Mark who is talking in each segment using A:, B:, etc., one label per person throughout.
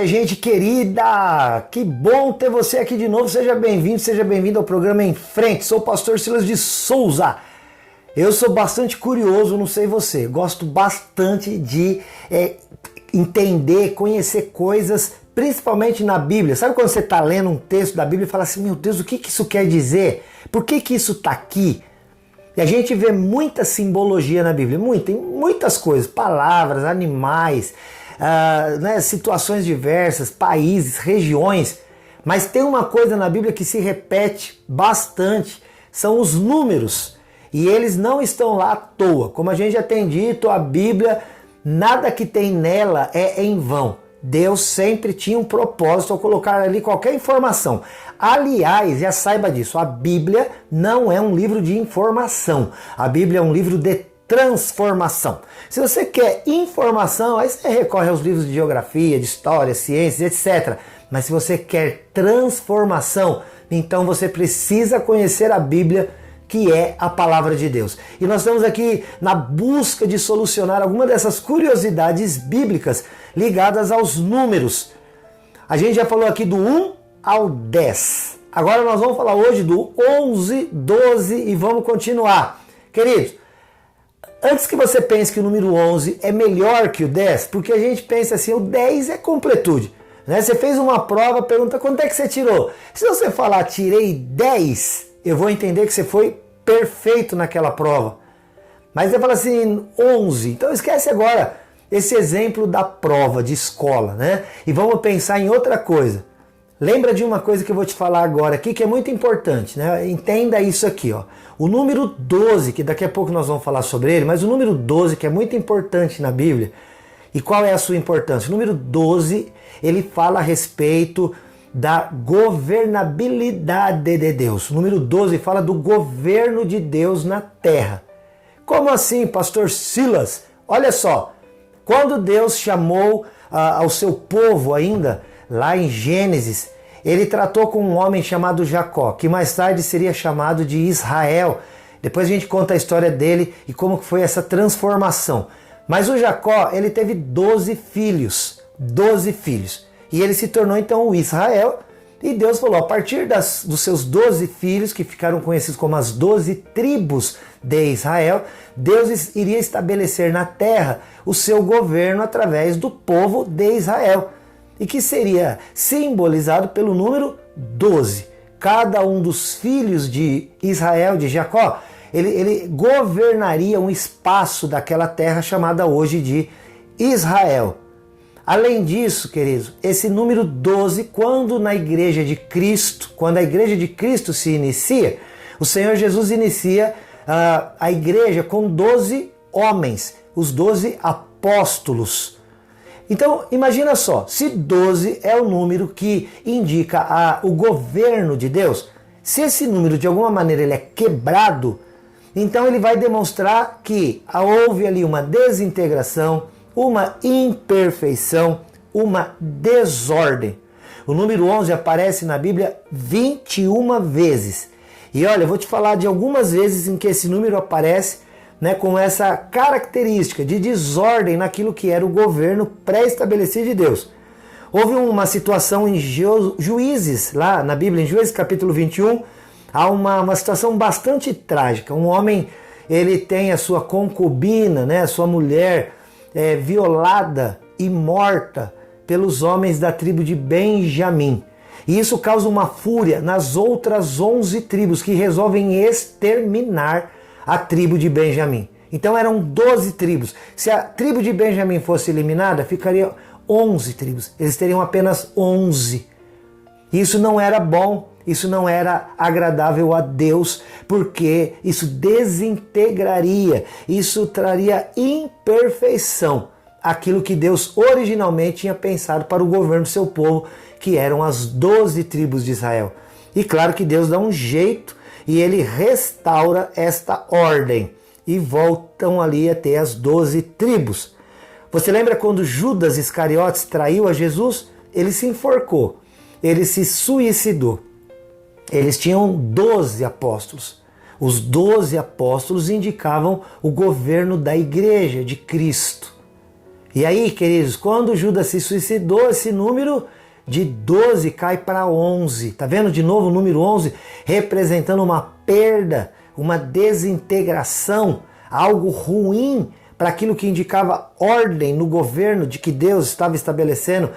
A: minha gente querida! Que bom ter você aqui de novo. Seja bem-vindo ao programa Em Frente. Sou o pastor Silas de Souza. Eu sou bastante curioso, não sei você, gosto bastante de entender, conhecer coisas, principalmente na Bíblia. Sabe quando você está lendo um texto da Bíblia e fala assim, meu Deus, o que isso quer dizer? Por que isso está aqui? E a gente vê muita simbologia na Bíblia, muitas coisas, palavras, animais, situações diversas, países, regiões. Mas tem uma coisa na Bíblia que se repete bastante, são os números. E eles não estão lá à toa. Como a gente já tem dito, a Bíblia, nada que tem nela é em vão. Deus sempre tinha um propósito ao colocar ali qualquer informação. Aliás, já saiba disso, a Bíblia não é um livro de informação. A Bíblia é um livro de transformação. Se você quer informação, aí você recorre aos livros de geografia, de história, ciências, etc. Mas se você quer transformação, então você precisa conhecer a Bíblia, que é a palavra de Deus. E nós estamos aqui na busca de solucionar alguma dessas curiosidades bíblicas ligadas aos números. A gente já falou aqui do 1 ao 10. Agora nós vamos falar hoje do 11, 12 e vamos continuar. Queridos, antes que você pense que o número 11 é melhor que o 10, porque a gente pensa assim, o 10 é completude. Né? Você fez uma prova, pergunta quanto é que você tirou. Se você falar tirei 10, eu vou entender que você foi perfeito naquela prova. Mas você fala assim, 11. Então esquece agora esse exemplo da prova de escola, né? E vamos pensar em outra coisa. Lembra de uma coisa que eu vou te falar agora aqui, que é muito importante, né? Entenda isso aqui, ó. O número 12, que daqui a pouco nós vamos falar sobre ele, mas o número 12, que é muito importante na Bíblia. E qual é a sua importância? O número 12, ele fala a respeito da governabilidade de Deus. O número 12 fala do governo de Deus na terra. Como assim, pastor Silas? Olha só, quando Deus chamou ao seu povo ainda, lá em Gênesis, ele tratou com um homem chamado Jacó, que mais tarde seria chamado de Israel. Depois a gente conta a história dele e como foi essa transformação. Mas o Jacó, ele teve 12 filhos. 12 filhos. E ele se tornou então o Israel. E Deus falou, a partir dos seus 12 filhos, que ficaram conhecidos como as 12 tribos de Israel, Deus iria estabelecer na terra o seu governo através do povo de Israel. E que seria simbolizado pelo número 12. Cada um dos filhos de Israel, de Jacó, ele governaria um espaço daquela terra chamada hoje de Israel. Além disso, queridos, esse número 12, quando a igreja de Cristo se inicia, o Senhor Jesus inicia a igreja com 12 homens, os 12 apóstolos. Então, imagina só, se 12 é o número que indica o governo de Deus, se esse número de alguma maneira ele é quebrado, então ele vai demonstrar que houve ali uma desintegração, uma imperfeição, uma desordem. O número 11 aparece na Bíblia 21 vezes. E olha, eu vou te falar de algumas vezes em que esse número aparece, né, com essa característica de desordem naquilo que era o governo pré-estabelecido de Deus. Houve uma situação em Juízes, lá na Bíblia, em Juízes capítulo 21, há uma situação bastante trágica. Um homem, ele tem a sua concubina, né, a sua mulher, violada e morta pelos homens da tribo de Benjamim. E isso causa uma fúria nas outras 11 tribos que resolvem exterminar a tribo de Benjamim. Então eram 12 tribos. Se a tribo de Benjamim fosse eliminada, ficaria 11 tribos. Eles teriam apenas 11. Isso não era bom, isso não era agradável a Deus, porque isso desintegraria, isso traria imperfeição àquilo que Deus originalmente tinha pensado para o governo do seu povo, que eram as 12 tribos de Israel. E claro que Deus dá um jeito e ele restaura esta ordem e voltam ali a ter as 12 tribos. Você lembra quando Judas Iscariotes traiu a Jesus? Ele se enforcou, ele se suicidou. Eles tinham 12 apóstolos. Os 12 apóstolos indicavam o governo da igreja de Cristo. E aí, queridos, quando Judas se suicidou, esse número de 12 cai para 11. Tá vendo de novo o número 11 representando uma perda, uma desintegração, algo ruim para aquilo que indicava ordem no governo de que Deus estava estabelecendo,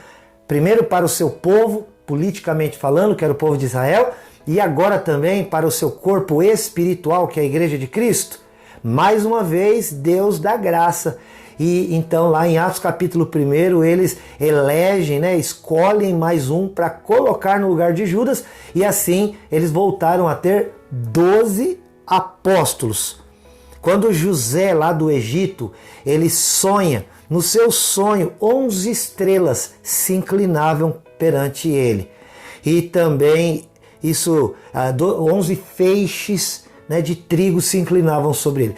A: primeiro para o seu povo, politicamente falando, que era o povo de Israel, e agora também para o seu corpo espiritual, que é a Igreja de Cristo. Mais uma vez, Deus dá graça. E então lá em Atos capítulo 1, eles elegem, escolhem mais um para colocar no lugar de Judas, e assim eles voltaram a ter 12 apóstolos. Quando José lá do Egito, ele sonha, no seu sonho 11 estrelas se inclinavam perante ele. E também 11 feixes de trigo se inclinavam sobre ele,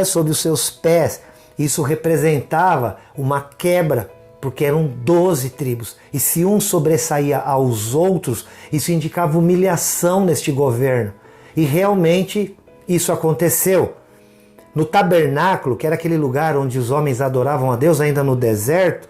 A: sobre os seus pés. Isso representava uma quebra, porque eram 12 tribos. E se um sobressaía aos outros, isso indicava humilhação neste governo. E realmente isso aconteceu. No tabernáculo, que era aquele lugar onde os homens adoravam a Deus, ainda no deserto,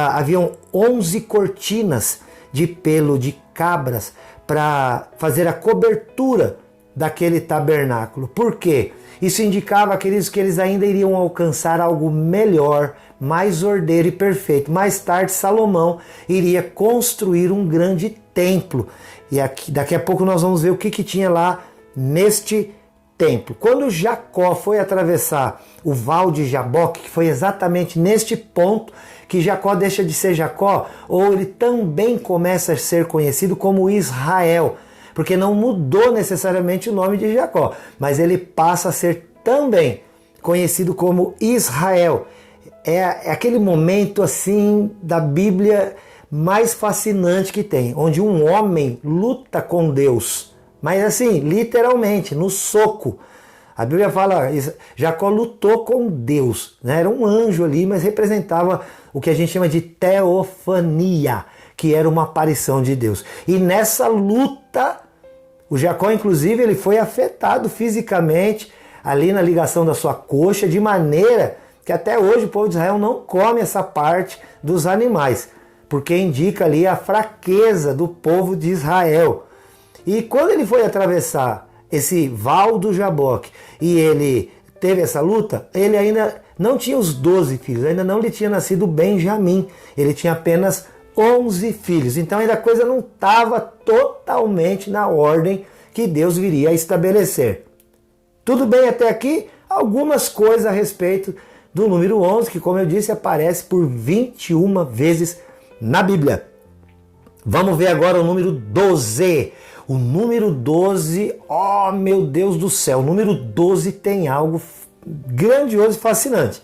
A: haviam 11 cortinas de pelo de cabras para fazer a cobertura daquele tabernáculo. Por quê? Isso indicava, queridos, que eles ainda iriam alcançar algo melhor, mais ordeiro e perfeito. Mais tarde, Salomão iria construir um grande templo. E daqui a pouco nós vamos ver o que tinha lá neste templo. Quando Jacó foi atravessar o Val de Jaboque, que foi exatamente neste ponto que Jacó deixa de ser Jacó, ou ele também começa a ser conhecido como Israel, porque não mudou necessariamente o nome de Jacó, mas ele passa a ser também conhecido como Israel. É aquele momento assim da Bíblia mais fascinante que tem, onde um homem luta com Deus, mas assim, literalmente, no soco. A Bíblia fala, Jacó lutou com Deus, era um anjo ali, mas representava o que a gente chama de teofania, que era uma aparição de Deus. E nessa luta, o Jacó, inclusive, ele foi afetado fisicamente ali na ligação da sua coxa, de maneira que até hoje o povo de Israel não come essa parte dos animais, porque indica ali a fraqueza do povo de Israel. E quando ele foi atravessar esse Val do Jaboque e ele teve essa luta, ele ainda não tinha os 12 filhos, ainda não lhe tinha nascido Benjamim, ele tinha apenas 11 filhos. Então ainda a coisa não estava totalmente na ordem que Deus viria a estabelecer. Tudo bem até aqui? Algumas coisas a respeito do número 11, que, como eu disse, aparece por 21 vezes na Bíblia. Vamos ver agora o número 12. O número 12, oh meu Deus do céu, o número 12 tem algo grandioso e fascinante.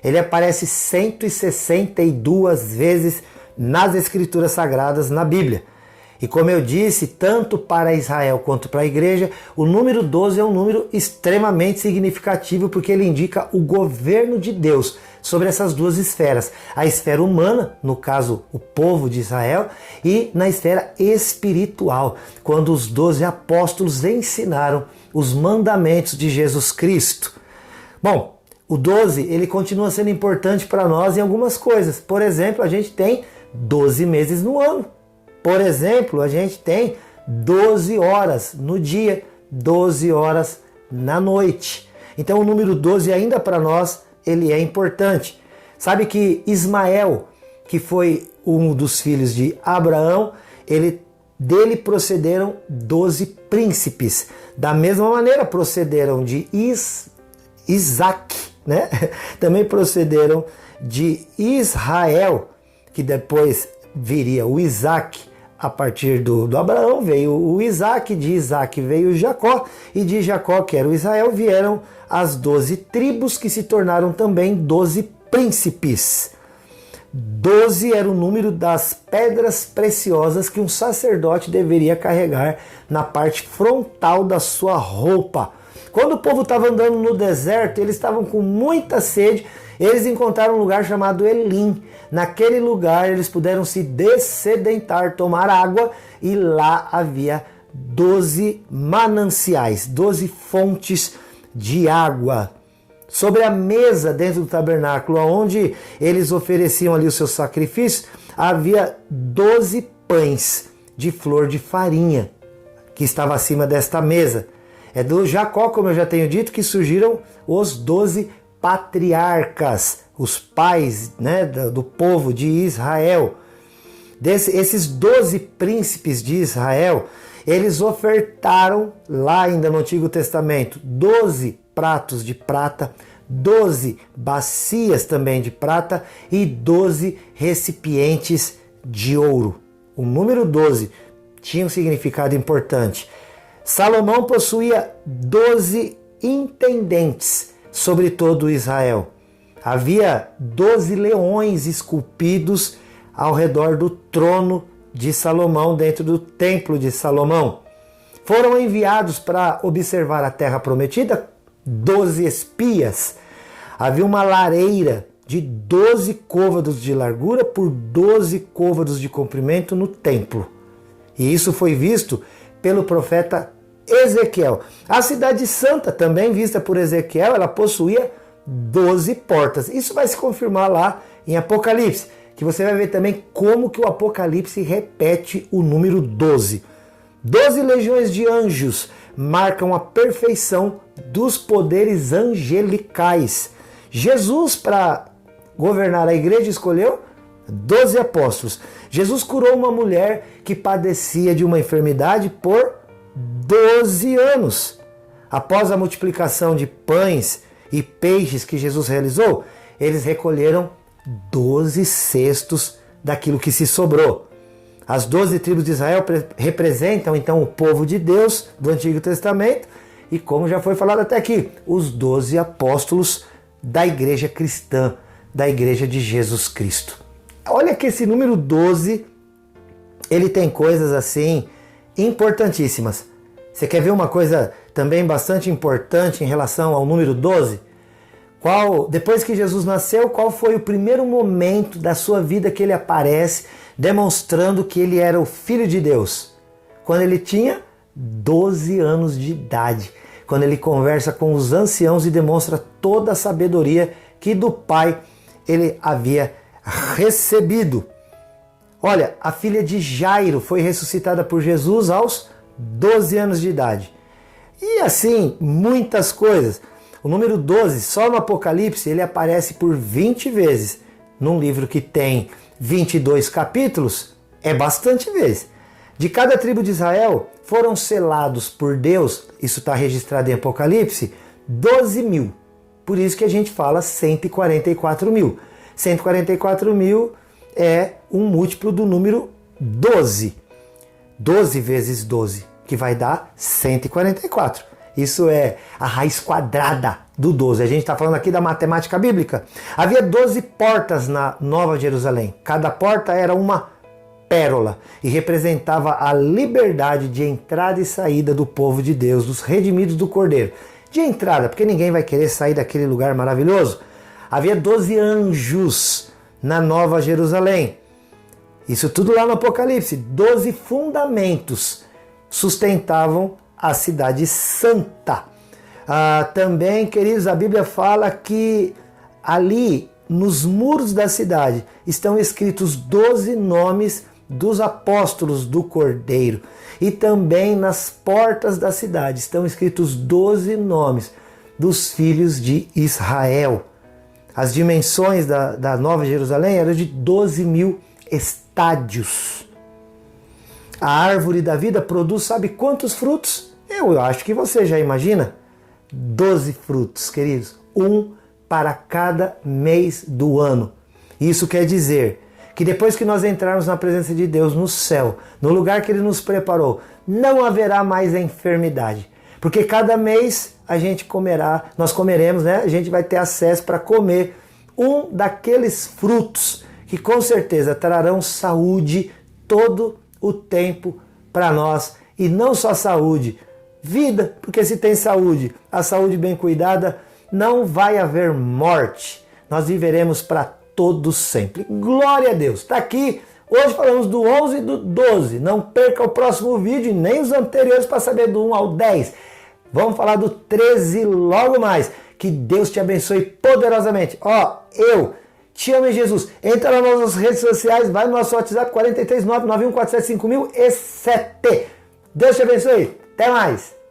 A: Ele aparece 162 vezes nas Escrituras Sagradas na Bíblia. E como eu disse, tanto para Israel quanto para a igreja, o número 12 é um número extremamente significativo, porque ele indica o governo de Deus sobre essas duas esferas. A esfera humana, no caso o povo de Israel, e na esfera espiritual, quando os 12 apóstolos ensinaram os mandamentos de Jesus Cristo. Bom, o 12 ele continua sendo importante para nós em algumas coisas. Por exemplo, a gente tem 12 meses no ano. Por exemplo, a gente tem 12 horas no dia, 12 horas na noite. Então o número 12 ainda para nós, ele é importante. Sabe que Ismael, que foi um dos filhos de Abraão, dele procederam 12 príncipes. Da mesma maneira procederam de Isaac, Também procederam de Israel, que depois viria o Isaac. A partir do Abraão veio o Isaac, de Isaac veio o Jacó, e de Jacó, que era o Israel, vieram as 12 tribos, que se tornaram também 12 príncipes. 12 era o número das pedras preciosas que um sacerdote deveria carregar na parte frontal da sua roupa. Quando o povo estava andando no deserto, eles estavam com muita sede, eles encontraram um lugar chamado Elim. Naquele lugar eles puderam se dessedentar, tomar água, e lá havia 12 mananciais, 12 fontes de água. Sobre a mesa dentro do tabernáculo, onde eles ofereciam ali os seus sacrifícios, havia 12 pães de flor de farinha que estava acima desta mesa. É do Jacó, como eu já tenho dito, que surgiram os 12 patriarcas, os pais, né, do povo de Israel. Esses 12 príncipes de Israel, eles ofertaram lá ainda no Antigo Testamento 12 pratos de prata, 12 bacias também de prata e 12 recipientes de ouro. O número 12 tinha um significado importante. Salomão possuía 12 intendentes sobre todo Israel. Havia 12 leões esculpidos ao redor do trono de Salomão, dentro do templo de Salomão. Foram enviados para observar a terra prometida 12 espias. Havia uma lareira de 12 côvados de largura por 12 côvados de comprimento no templo. E isso foi visto pelo profeta Ezequiel. A cidade santa, também vista por Ezequiel, ela possuía 12 portas. Isso vai se confirmar lá em Apocalipse, que você vai ver também como que o Apocalipse repete o número 12. 12 legiões de anjos marcam a perfeição dos poderes angelicais. Jesus, para governar a igreja, escolheu 12 apóstolos. Jesus curou uma mulher que padecia de uma enfermidade por 12 anos. Após a multiplicação de pães e peixes que Jesus realizou, eles recolheram 12 cestos daquilo que se sobrou. As 12 tribos de Israel representam então o povo de Deus do Antigo Testamento e, como já foi falado até aqui, os 12 apóstolos da igreja cristã, da igreja de Jesus Cristo. Olha que esse número 12, ele tem coisas assim importantíssimas. Você quer ver uma coisa também bastante importante em relação ao número 12? Depois que Jesus nasceu, qual foi o primeiro momento da sua vida que ele aparece demonstrando que ele era o Filho de Deus? Quando ele tinha 12 anos de idade. Quando ele conversa com os anciãos e demonstra toda a sabedoria que do Pai ele havia recebido. Olha, a filha de Jairo foi ressuscitada por Jesus aos 12 anos de idade. E assim, muitas coisas. O número 12, só no Apocalipse, ele aparece por 20 vezes. Num livro que tem 22 capítulos, é bastante vezes. De cada tribo de Israel, foram selados por Deus, isso está registrado em Apocalipse, 12 mil. Por isso que a gente fala 144 mil. 144 mil é um múltiplo do número 12. 12 vezes 12, que vai dar 144. Isso é a raiz quadrada do 12. A gente está falando aqui da matemática bíblica. Havia 12 portas na Nova Jerusalém. Cada porta era uma pérola e representava a liberdade de entrada e saída do povo de Deus, dos redimidos do Cordeiro. De entrada, porque ninguém vai querer sair daquele lugar maravilhoso. Havia 12 anjos na Nova Jerusalém. Isso tudo lá no Apocalipse. 12 fundamentos sustentavam a cidade santa. Também, queridos, a Bíblia fala que ali nos muros da cidade estão escritos 12 nomes dos apóstolos do Cordeiro. E também nas portas da cidade estão escritos 12 nomes dos filhos de Israel. As dimensões da Nova Jerusalém eram de 12 mil estádios. A árvore da vida produz, sabe quantos frutos? Eu acho que você já imagina. 12 frutos, queridos. Um para cada mês do ano. Isso quer dizer que depois que nós entrarmos na presença de Deus no céu, no lugar que Ele nos preparou, não haverá mais a enfermidade. Porque cada mês nós comeremos, né? A gente vai ter acesso para comer um daqueles frutos que com certeza trarão saúde todo o tempo para nós. E não só saúde, vida, porque se tem saúde, a saúde bem cuidada, não vai haver morte. Nós viveremos para todos sempre. Glória a Deus. Está aqui. Hoje falamos do 11 e do 12. Não perca o próximo vídeo, nem os anteriores para saber do 1 ao 10. Vamos falar do 13 logo mais. Que Deus te abençoe poderosamente. Ó, eu te amo em Jesus. Entra nas nossas redes sociais, vai no nosso WhatsApp 43991475000 e 7. Deus te abençoe. Até mais.